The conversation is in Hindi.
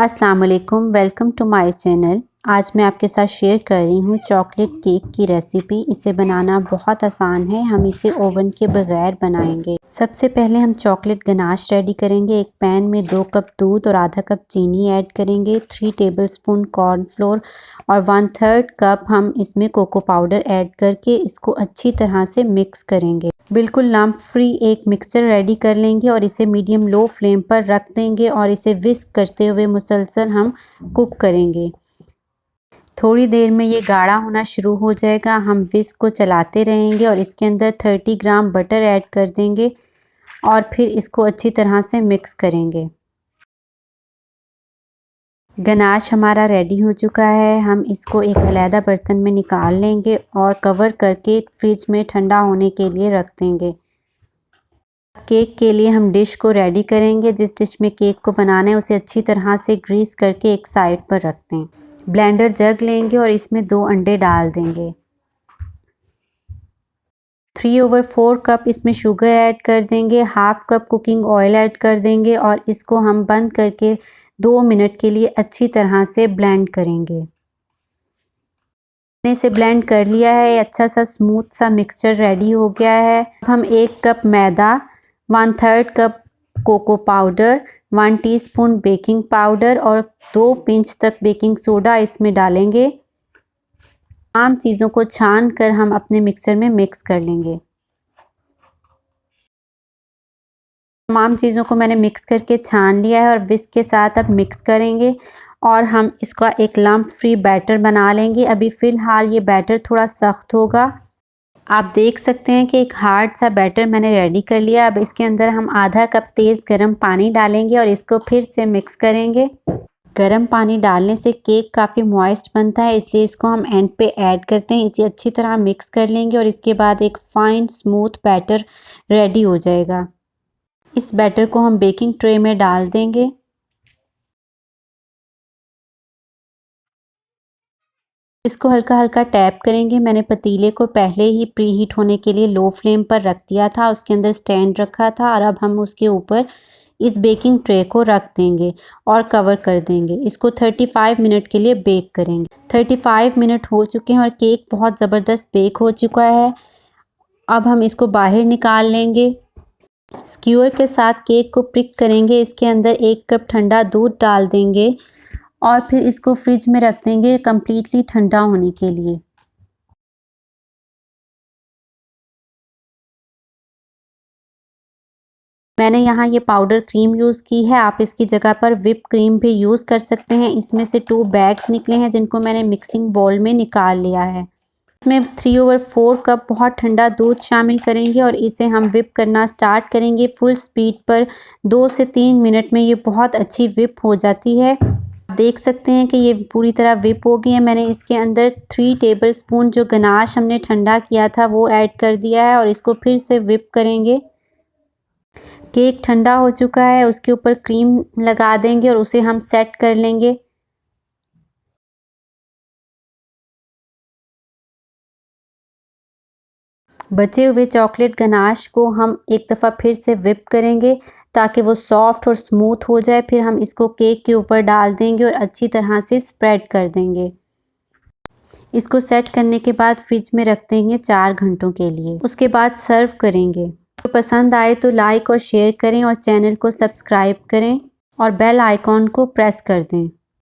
अस्सलाम वालेकुम, वेलकम टू माय चैनल। आज मैं आपके साथ शेयर कर रही हूँ चॉकलेट केक की रेसिपी। इसे बनाना बहुत आसान है, हम इसे ओवन के बगैर बनाएंगे। सबसे पहले हम चॉकलेट गनाश रेडी करेंगे। एक पैन में 2 कप दूध और आधा कप चीनी ऐड करेंगे, 3 टेबलस्पून कॉर्नफ्लोर और 1/3 कप हम इसमें कोको पाउडर ऐड करके इसको अच्छी तरह से मिक्स करेंगे। बिल्कुल लम्प फ्री एक मिक्सचर रेडी कर लेंगे और इसे मीडियम लो फ्लेम पर रख देंगे और इसे विस्क करते हुए मुसलसल हम कुक करेंगे। थोड़ी देर में ये गाढ़ा होना शुरू हो जाएगा। हम विस्क को चलाते रहेंगे और इसके अंदर 30 ग्राम बटर ऐड कर देंगे और फिर इसको अच्छी तरह से मिक्स करेंगे। गनाश हमारा रेडी हो चुका है। हम इसको एक अलग बर्तन में निकाल लेंगे और कवर करके फ्रिज में ठंडा होने के लिए रख देंगे। केक के लिए हम डिश को रेडी करेंगे। जिस डिश में केक को बनाना है उसे अच्छी तरह से ग्रीस करके एक साइड पर रखते हैं। ब्लेंडर जग लेंगे और इसमें 2 अंडे डाल देंगे। 3/4 कप इसमें शुगर ऐड कर देंगे, half cup cooking oil add कर देंगे और इसको हम बंद करके 2 मिनट के लिए अच्छी तरह से ब्लेंड करेंगे। मैंने इसे ब्लेंड कर लिया है, अच्छा सा स्मूथ सा मिक्सचर रेडी हो गया है। अब हम 1 कप मैदा, 1/3 cup cocoa powder, 1 teaspoon baking powder और 2 पिंच तक बेकिंग सोडा इसमें डालेंगे। तमाम चीज़ों को छान कर हम अपने मिक्सचर में मिक्स कर लेंगे। तमाम चीज़ों को मैंने मिक्स करके छान लिया है और विस्क के साथ अब मिक्स करेंगे और हम इसका एक लम्प फ्री बैटर बना लेंगे। अभी फ़िलहाल ये बैटर थोड़ा सख्त होगा। आप देख सकते हैं कि एक हार्ड सा बैटर मैंने रेडी कर लिया। अब इसके अंदर हम आधा कप तेज़ गर्म पानी डालेंगे और इसको फिर से मिक्स करेंगे। गर्म पानी डालने से केक काफ़ी मॉइस्ट बनता है, इसलिए इसको हम एंड पे ऐड करते हैं। इसे अच्छी तरह मिक्स कर लेंगे और इसके बाद एक फाइन स्मूथ बैटर रेडी हो जाएगा। इस बैटर को हम बेकिंग ट्रे में डाल देंगे। इसको हल्का हल्का टैप करेंगे। मैंने पतीले को पहले ही प्रीहीट होने के लिए लो फ्लेम पर रख दिया था, उसके अंदर स्टैंड रखा था और अब हम उसके ऊपर इस बेकिंग ट्रे को रख देंगे और कवर कर देंगे। इसको 35 मिनट के लिए बेक करेंगे। 35 मिनट हो चुके हैं और केक बहुत ज़बरदस्त बेक हो चुका है। अब हम इसको बाहर निकाल लेंगे। स्क्यूअर के साथ केक को प्रिक करेंगे। इसके अंदर 1 कप ठंडा दूध डाल देंगे और फिर इसको फ्रिज में रख देंगे कम्प्लीटली ठंडा होने के लिए। मैंने यहाँ ये पाउडर क्रीम यूज़ की है, आप इसकी जगह पर व्हिप क्रीम भी यूज़ कर सकते हैं। इसमें से 2 बैग्स निकले हैं जिनको मैंने मिक्सिंग बाउल में निकाल लिया है। इसमें 3/4 कप बहुत ठंडा दूध शामिल करेंगे और इसे हम व्हिप करना स्टार्ट करेंगे फुल स्पीड पर। 2 से 3 मिनट में ये बहुत अच्छी व्हिप हो जाती है। देख सकते हैं कि ये पूरी तरह व्हिप हो गई है। मैंने इसके अंदर 3 टेबलस्पून जो गनाश हमने ठंडा किया था वो ऐड कर दिया है और इसको फिर से व्हिप करेंगे। केक ठंडा हो चुका है, उसके ऊपर क्रीम लगा देंगे और उसे हम सेट कर लेंगे। बचे हुए चॉकलेट गनाश को हम एक दफ़ा फिर से व्हिप करेंगे ताकि वो सॉफ्ट और स्मूथ हो जाए। फिर हम इसको केक के ऊपर डाल देंगे और अच्छी तरह से स्प्रेड कर देंगे। इसको सेट करने के बाद फ्रिज में रख देंगे 4 घंटों के लिए। उसके बाद सर्व करेंगे। तो पसंद आए तो लाइक और शेयर करें और चैनल को सब्सक्राइब करें और बेल आइकॉन को प्रेस कर दें।